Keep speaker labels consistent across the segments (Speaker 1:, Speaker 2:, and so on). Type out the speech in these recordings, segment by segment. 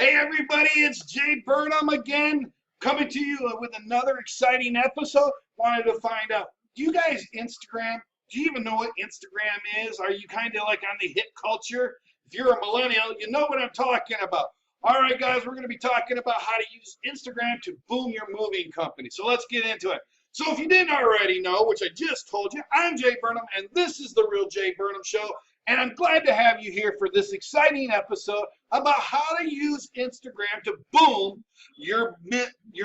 Speaker 1: Hey everybody, it's Jae Burnham again, coming to you with another exciting episode. Wanted to find out, do you guys Instagram? Do you even know what Instagram is? Are you kind of like on the hit culture? If you're a millennial, you know what I'm talking about. All right, guys, we're going to be talking about how to use Instagram to boom your moving company. So let's get into it. So if you didn't already know, which I just told you, I'm Jae Burnham, and this is the Real Jae Burnham Show. And I'm glad to have you here for this exciting episode about how to use Instagram to boom your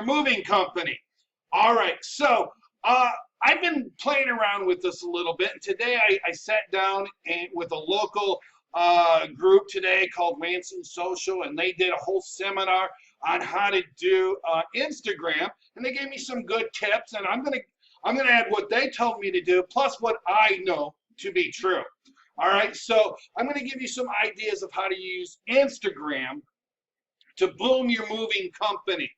Speaker 1: moving company. All right, so I've been playing around with this a little bit, and today I sat down with a local group today called Lansing Social, and they did a whole seminar on how to do Instagram, and they gave me some good tips, and I'm gonna add what they told me to do plus what I know to be true. All right, so I'm going to give you some ideas of how to use Instagram to boom your moving company.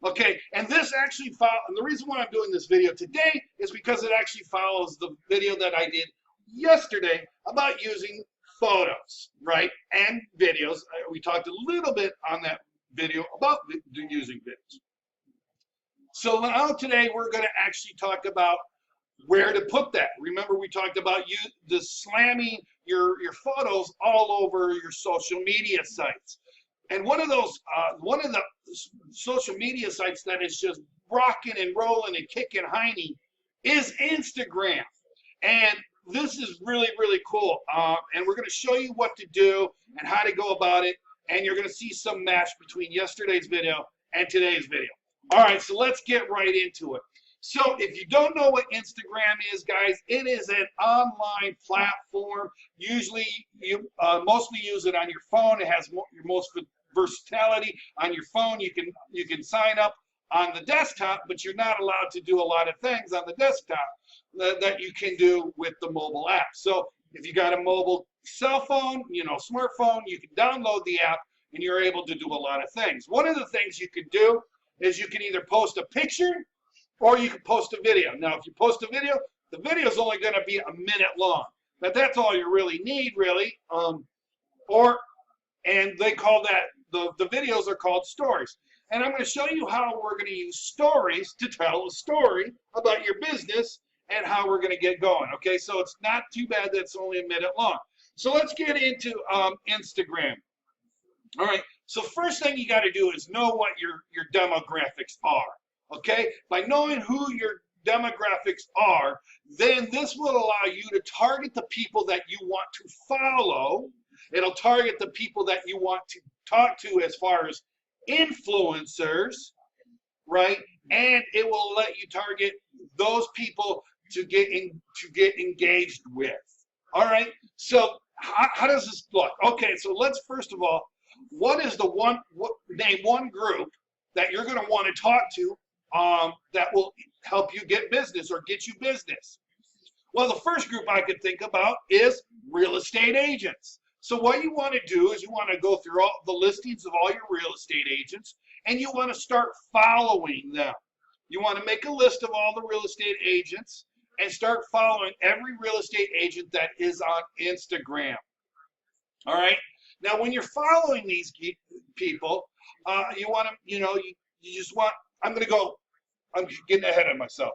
Speaker 1: Okay, and this actually and the reason why I'm doing this video today is because it actually follows the video that I did yesterday about using photos, right, and videos. We talked a little bit on that video about using videos. So now today we're going to actually talk about where to put that. Remember, we talked about slamming your photos all over your social media sites. And one of the social media sites that is just rocking and rolling and kicking hiney is Instagram. And this is really, really cool. And we're going to show you what to do and how to go about it. And you're going to see some match between yesterday's video and today's video. All right, so let's get right into it. So if you don't know what Instagram is, guys, it is an online platform. Usually you mostly use it on your phone. It has your most versatility on your phone. You can sign up on the desktop, but you're not allowed to do a lot of things on the desktop that you can do with the mobile app. So if you got a mobile cell phone, smartphone, you can download the app and you're able to do a lot of things. One of the things you can do is you can either post a picture or you can post a video. Now, if you post a video, the video is only going to be a minute long. But that's all you really need, really. And they call that, the videos are called stories. And I'm going to show you how we're going to use stories to tell a story about your business and how we're going to get going. Okay, so it's not too bad that it's only a minute long. So let's get into Instagram. All right, so first thing you got to do is know what your demographics are. Okay, by knowing who your demographics are, then this will allow you to target the people that you want to follow. It'll target the people that you want to talk to as far as influencers, right? And it will let you target those people to get engaged with. All right, so how does this look? Okay, so let's first of all, name one group that you're going to want to talk to that will help you get business or get you business. Well, the first group I could think about is real estate agents. So what you want to do is you want to go through all the listings of all your real estate agents, and you want to start following them. You want to make a list of all the real estate agents and start following every real estate agent that is on Instagram. All right. Now, when you're following these people, you want to, you just want. I'm getting ahead of myself.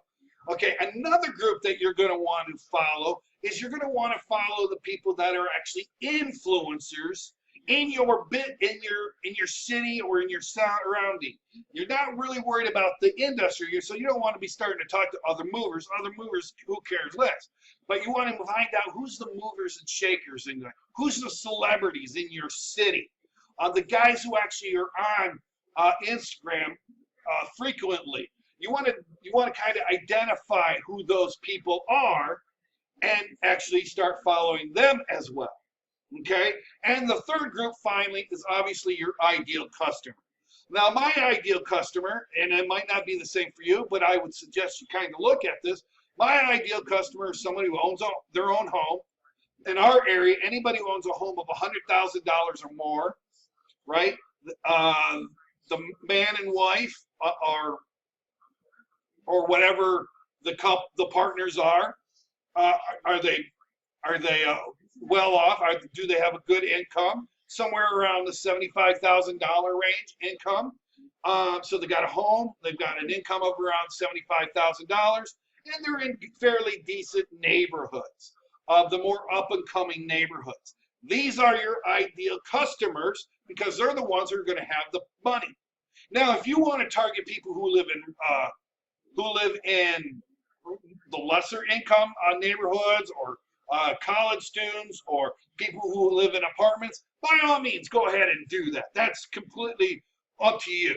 Speaker 1: Okay, another group that you're going to want to follow is you're going to want to follow the people that are actually influencers in your city or in your surrounding. You're not really worried about the industry, so you don't want to be starting to talk to other movers. Other movers, who cares less? But you want to find out who's the movers and shakers in there. Who's the celebrities in your city? The guys who actually are on Instagram frequently. You want to kind of identify who those people are and actually start following them as well. Okay? And the third group finally is obviously your ideal customer. Now, my ideal customer, and it might not be the same for you, but I would suggest you kind of look at this. My ideal customer is somebody who owns their own home. In our area, anybody who owns a home of $100,000 or more, right? The man and wife are, or whatever the partners are they well off? Do they have a good income? somewhere around the $75,000 range income. So they got a home, they've got an income of around $75,000, and they're in fairly decent neighborhoods, the more up and coming neighborhoods. These are your ideal customers because they're the ones who are going to have the money. Now, if you want to target people who live in the lesser income neighborhoods, or college students, or people who live in apartments, by all means, go ahead and do that. That's completely up to you.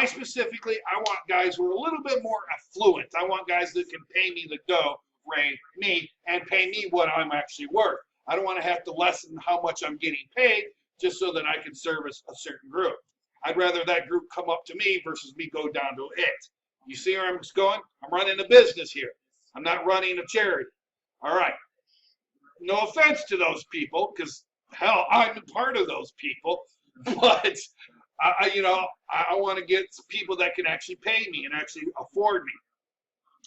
Speaker 1: Specifically, I want guys who are a little bit more affluent. I want guys that can pay me the dough, and pay me what I'm actually worth. I don't want to have to lessen how much I'm getting paid just so that I can service a certain group. I'd rather that group come up to me versus me go down to it. You see where I'm going? I'm running a business here. I'm not running a charity. All right. No offense to those people, because hell, I'm a part of those people. But I want to get people that can actually pay me and actually afford me.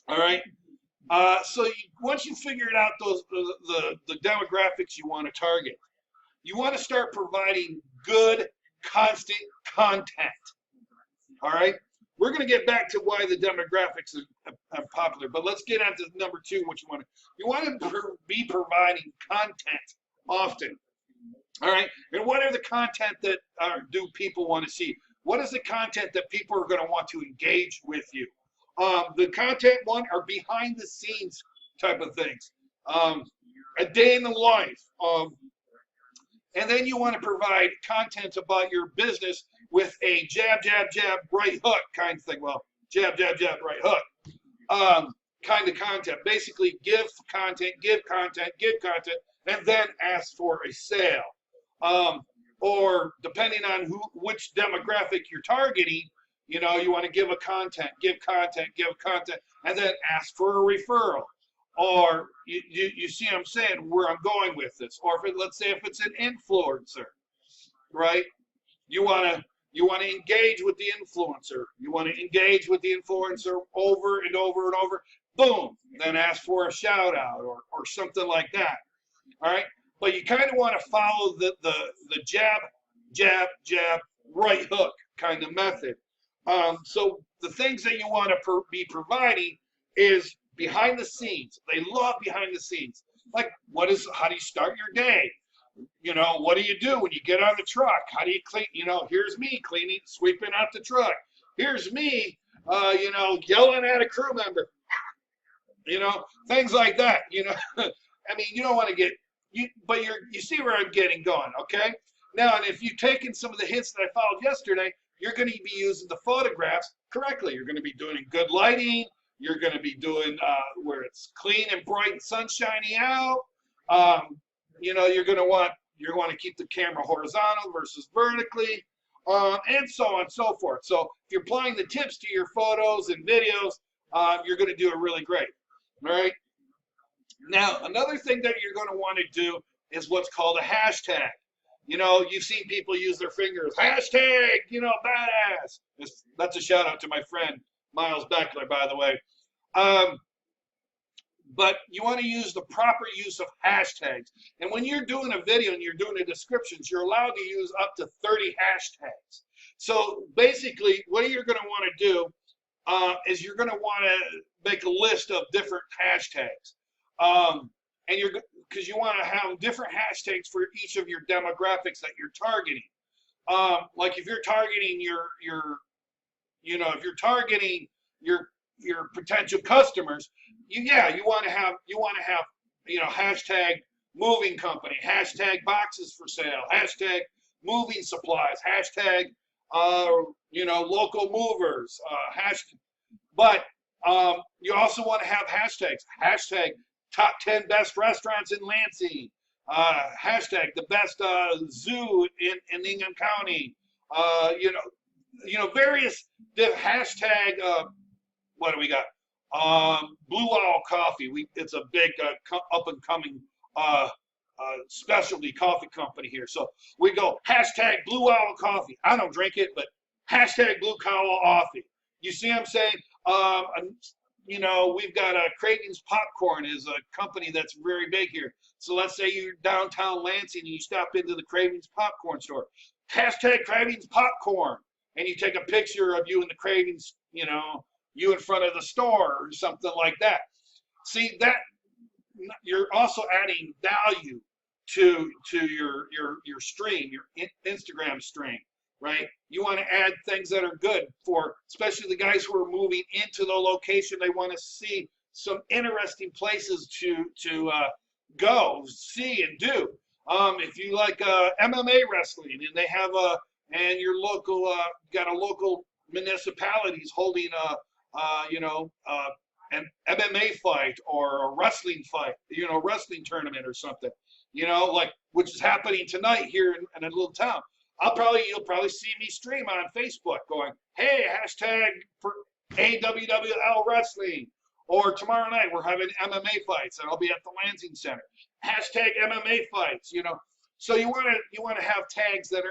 Speaker 1: All right. So once you figured out the demographics you want to target, you want to start providing good, constant content. All right. We're going to get back to why the demographics are popular, but let's get on to number two. What you want to be providing content often. All right. And what are the content that do people want to see? What is the content that people are going to want to engage with you? The content one are behind the scenes type of things. A day in the life. And then you want to provide content about your business with a jab, jab, jab, right hook kind of thing. Well, jab, jab, jab, right hook kind of content. Basically, give content, and then ask for a sale. Or depending on which demographic you're targeting, you want to give content, and then ask for a referral. Or you see what I'm saying, where I'm going with this. Or let's say if it's an influencer, right? You want to engage with the influencer. You want to engage with the influencer over and over and over. Boom. Then ask for a shout out or something like that. All right. But you kind of want to follow the jab, jab, jab, right hook kind of method. So the things that you want to be providing is behind the scenes. They love behind the scenes. Like, how do you start your day? What do you do when you get on the truck? How do you clean? Here's me cleaning, sweeping out the truck. Here's me, yelling at a crew member. Things like that. I mean, you don't want to get, but you see where I'm getting going, okay? Now, and if you've taken some of the hints that I followed yesterday, you're going to be using the photographs correctly. You're going to be doing good lighting. You're going to be doing where it's clean and bright and sunshiny out. You're going to want to keep the camera horizontal versus vertically, and so on and so forth. So if you're applying the tips to your photos and videos, you're going to do it really great. All right. Now, another thing that you're going to want to do is what's called a hashtag. You've seen people use their fingers. Hashtag, badass. That's a shout out to my friend Miles Beckler, by the way. But you want to use the proper use of hashtags. And when you're doing a video and you're doing the descriptions, you're allowed to use up to 30 hashtags. So basically, what you're going to want to do is you're going to want to make a list of different hashtags. Because you want to have different hashtags for each of your demographics that you're targeting. Like if you're targeting if you're targeting your potential customers, you want to have hashtag moving company, hashtag boxes for sale, hashtag moving supplies, hashtag local movers, but you also want to have hashtags, hashtag top 10 best restaurants in Lansing, hashtag the best zoo in Ingham County, various hashtag. What do we got? Blue Owl Coffee. It's a big up and coming specialty coffee company here. So we go hashtag Blue Owl Coffee. I don't drink it, but hashtag Blue Owl Coffee. You see what I'm saying? you know, we've got Cravings Popcorn is a company that's very big here. So let's say you're downtown Lansing and you stop into the Cravings Popcorn store. Hashtag Cravings Popcorn. And you take a picture of you in the Cravings, you know, you in front of the store or something like that. See, that you're also adding value to your stream, your Instagram stream, right? You want to add things that are good for, especially the guys who are moving into the location. They want to see some interesting places to go, see, and do. If you like MMA wrestling, and they have and your local got a local municipalities holding you know, an MMA fight or a wrestling fight, you know, wrestling tournament or something, you know, like which is happening tonight here in a little town. You'll probably see me stream on Facebook going, hey, hashtag for AWWL wrestling, or tomorrow night we're having MMA fights and I'll be at the Lansing Center. Hashtag MMA fights, you know. So you want to have tags that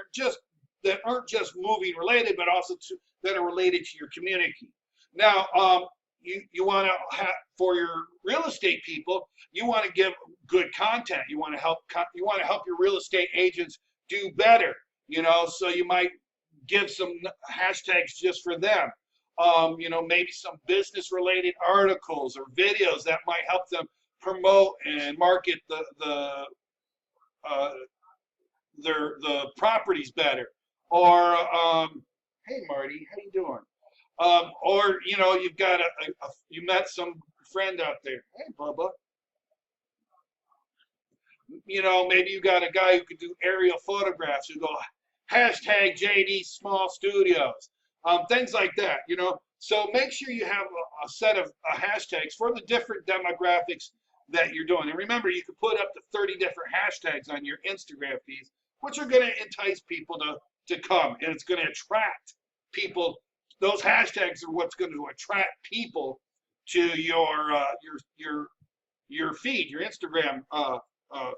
Speaker 1: aren't just moving related, but also that are related to your community. Now, you want to have, for your real estate people, you want to give good content. You want to help your real estate agents do better. You know, so you might give some hashtags just for them. You know, maybe some business related articles or videos that might help them promote and market the properties better. Or hey Marty, how you doing? Or you know, you've got you met some friend out there. Hey Bubba. You know, maybe you got a guy who could do aerial photographs who go hashtag JD Small Studios, things like that, you know. So make sure you have a set of hashtags for the different demographics that you're doing. And remember, you can put up to 30 different hashtags on your Instagram feeds, which are going to entice people to come, and it's going to attract people. Those hashtags are what's going to attract people to your feed, your Instagram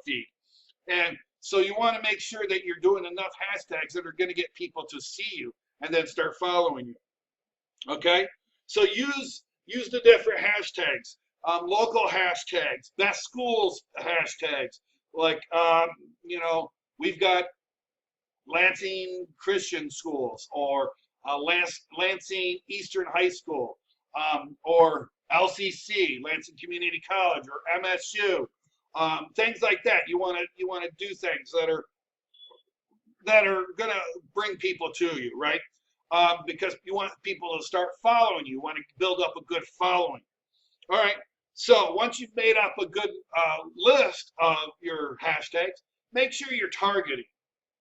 Speaker 1: feed. And so you want to make sure that you're doing enough hashtags that are going to get people to see you and then start following you. Okay, so use the different hashtags, local hashtags, best schools hashtags. Like you know, we've got Lansing Christian Schools, or Lansing Eastern High School, or LCC, Lansing Community College, or MSU. Things like that. You want to do things that are going to bring people to you, right? Because you want people to start following you. You want to build up a good following. All right. So once you've made up a good list of your hashtags, make sure you're targeting.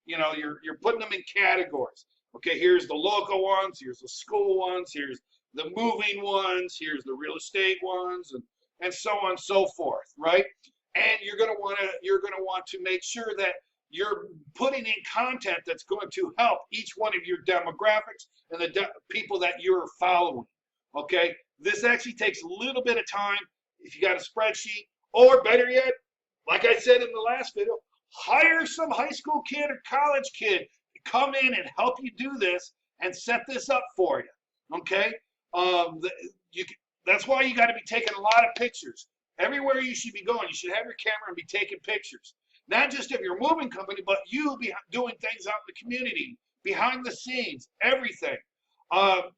Speaker 1: You know, you're putting them in categories. Okay, here's the local ones, here's the school ones, here's the moving ones, here's the real estate ones, and so on and so forth, right? And you're going to want to make sure that you're putting in content that's going to help each one of your demographics and the people that you're following. Okay, this actually takes a little bit of time if you got a spreadsheet, or better yet, like I said in the last video, hire some high school kid or college kid to come in and help you do this and set this up for you. Okay, that's why you got to be taking a lot of pictures. Everywhere you should be going, you should have your camera and be taking pictures. Not just of your moving company, but you be doing things out in the community, behind the scenes, everything.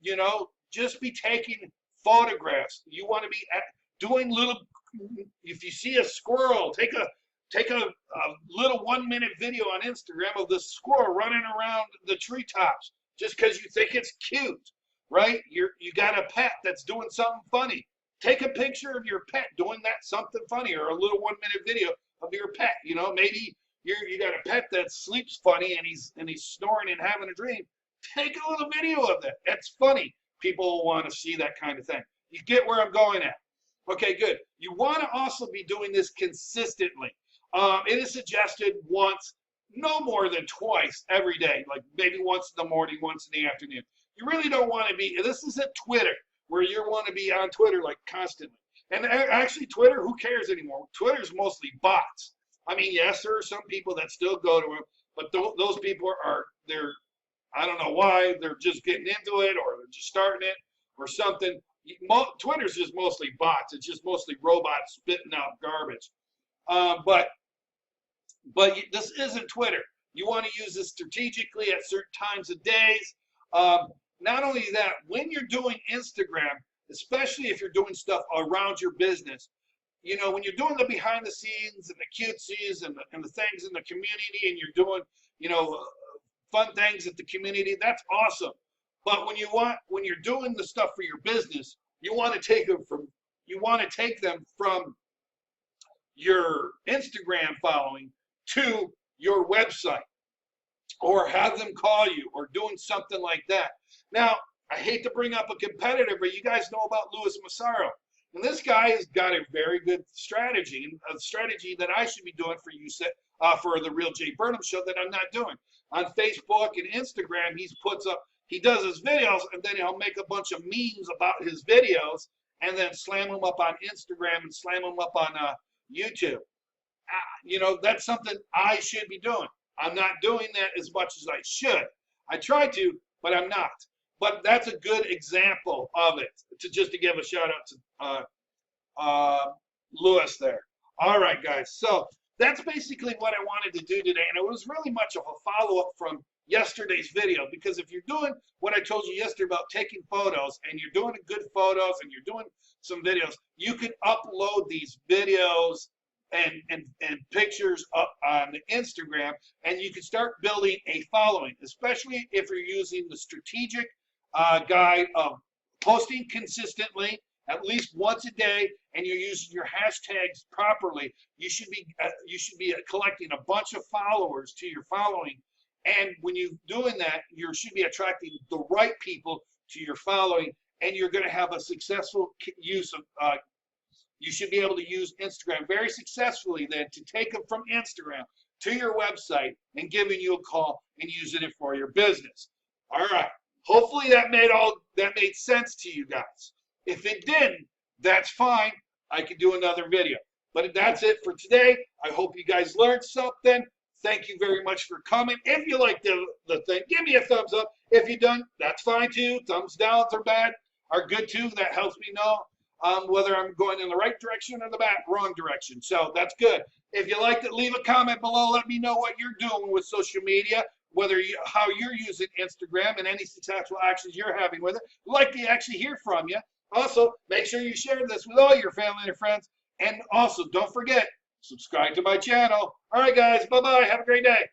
Speaker 1: You know, just be taking photographs. You want to be doing little, if you see a squirrel, take a little 1-minute video on Instagram of the squirrel running around the treetops just because you think it's cute, right? You got a pet that's doing something funny. Take a picture of your pet doing that something funny, or a little 1-minute video of your pet. You know, maybe you got a pet that sleeps funny and he's snoring and having a dream. Take a little video of that. That's funny. People want to see that kind of thing. You get where I'm going at. Okay, good. You want to also be doing this consistently. It is suggested once, no more than twice every day, like maybe once in the morning, once in the afternoon. You really don't want to be, this isn't Twitter, where you want to be on Twitter like constantly. And actually Twitter, who cares anymore? Twitter's mostly bots. I mean, yes, there are some people that still go to them, but those people they're, I don't know why, they're just getting into it, or they're just starting it or something. Twitter's just mostly bots. It's just mostly robots spitting out garbage. But this isn't Twitter. You want to use this strategically at certain times of days. Not only that, when you're doing Instagram, especially if you're doing stuff around your business, you know, when you're doing the behind the scenes and the cutesies and the things in the community, and you're doing, you know, fun things at the community, that's awesome. But when you're doing the stuff for your business, you want to take them from your Instagram following to your website, or have them call you, or doing something like that. Now, I hate to bring up a competitor, but you guys know about Louis Massaro. And this guy has got a very good strategy, a strategy that I should be doing for you, for the Real Jae Burnham Show, that I'm not doing. On Facebook and Instagram, he does his videos, and then he'll make a bunch of memes about his videos, and then slam them up on Instagram and slam them up on YouTube. You know, that's something I should be doing. I'm not doing that as much as I should. I try to, but I'm not. But that's a good example of it, just to give a shout out to Louis there. All right, guys. So that's basically what I wanted to do today. And it was really much of a follow-up from yesterday's video, because if you're doing what I told you yesterday about taking photos, and you're doing good photos, and you're doing some videos, you can upload these videos and pictures up on Instagram, and you can start building a following, especially if you're using the strategic guide of posting consistently at least once a day, and you're using your hashtags properly. You should be collecting a bunch of followers to your following, and when you're doing that, you should be attracting the right people to your following, and you're going to have a successful use of you should be able to use Instagram very successfully then, to take them from Instagram to your website and giving you a call and using it for your business. All right. Hopefully that made sense to you guys. If it didn't, that's fine. I could do another video. But that's it for today. I hope you guys learned something. Thank you very much for coming. If you like the thing, give me a thumbs up. If you don't, that's fine too. Thumbs downs are good too. That helps me know whether I'm going in the right direction or the wrong direction. So that's good. If you liked it, leave a comment below. Let me know what you're doing with social media, how you're using Instagram, and any successful actions you're having with it. We'd like to actually hear from you. Also, make sure you share this with all your family and friends. And also, don't forget, subscribe to my channel. All right, guys. Bye-bye. Have a great day.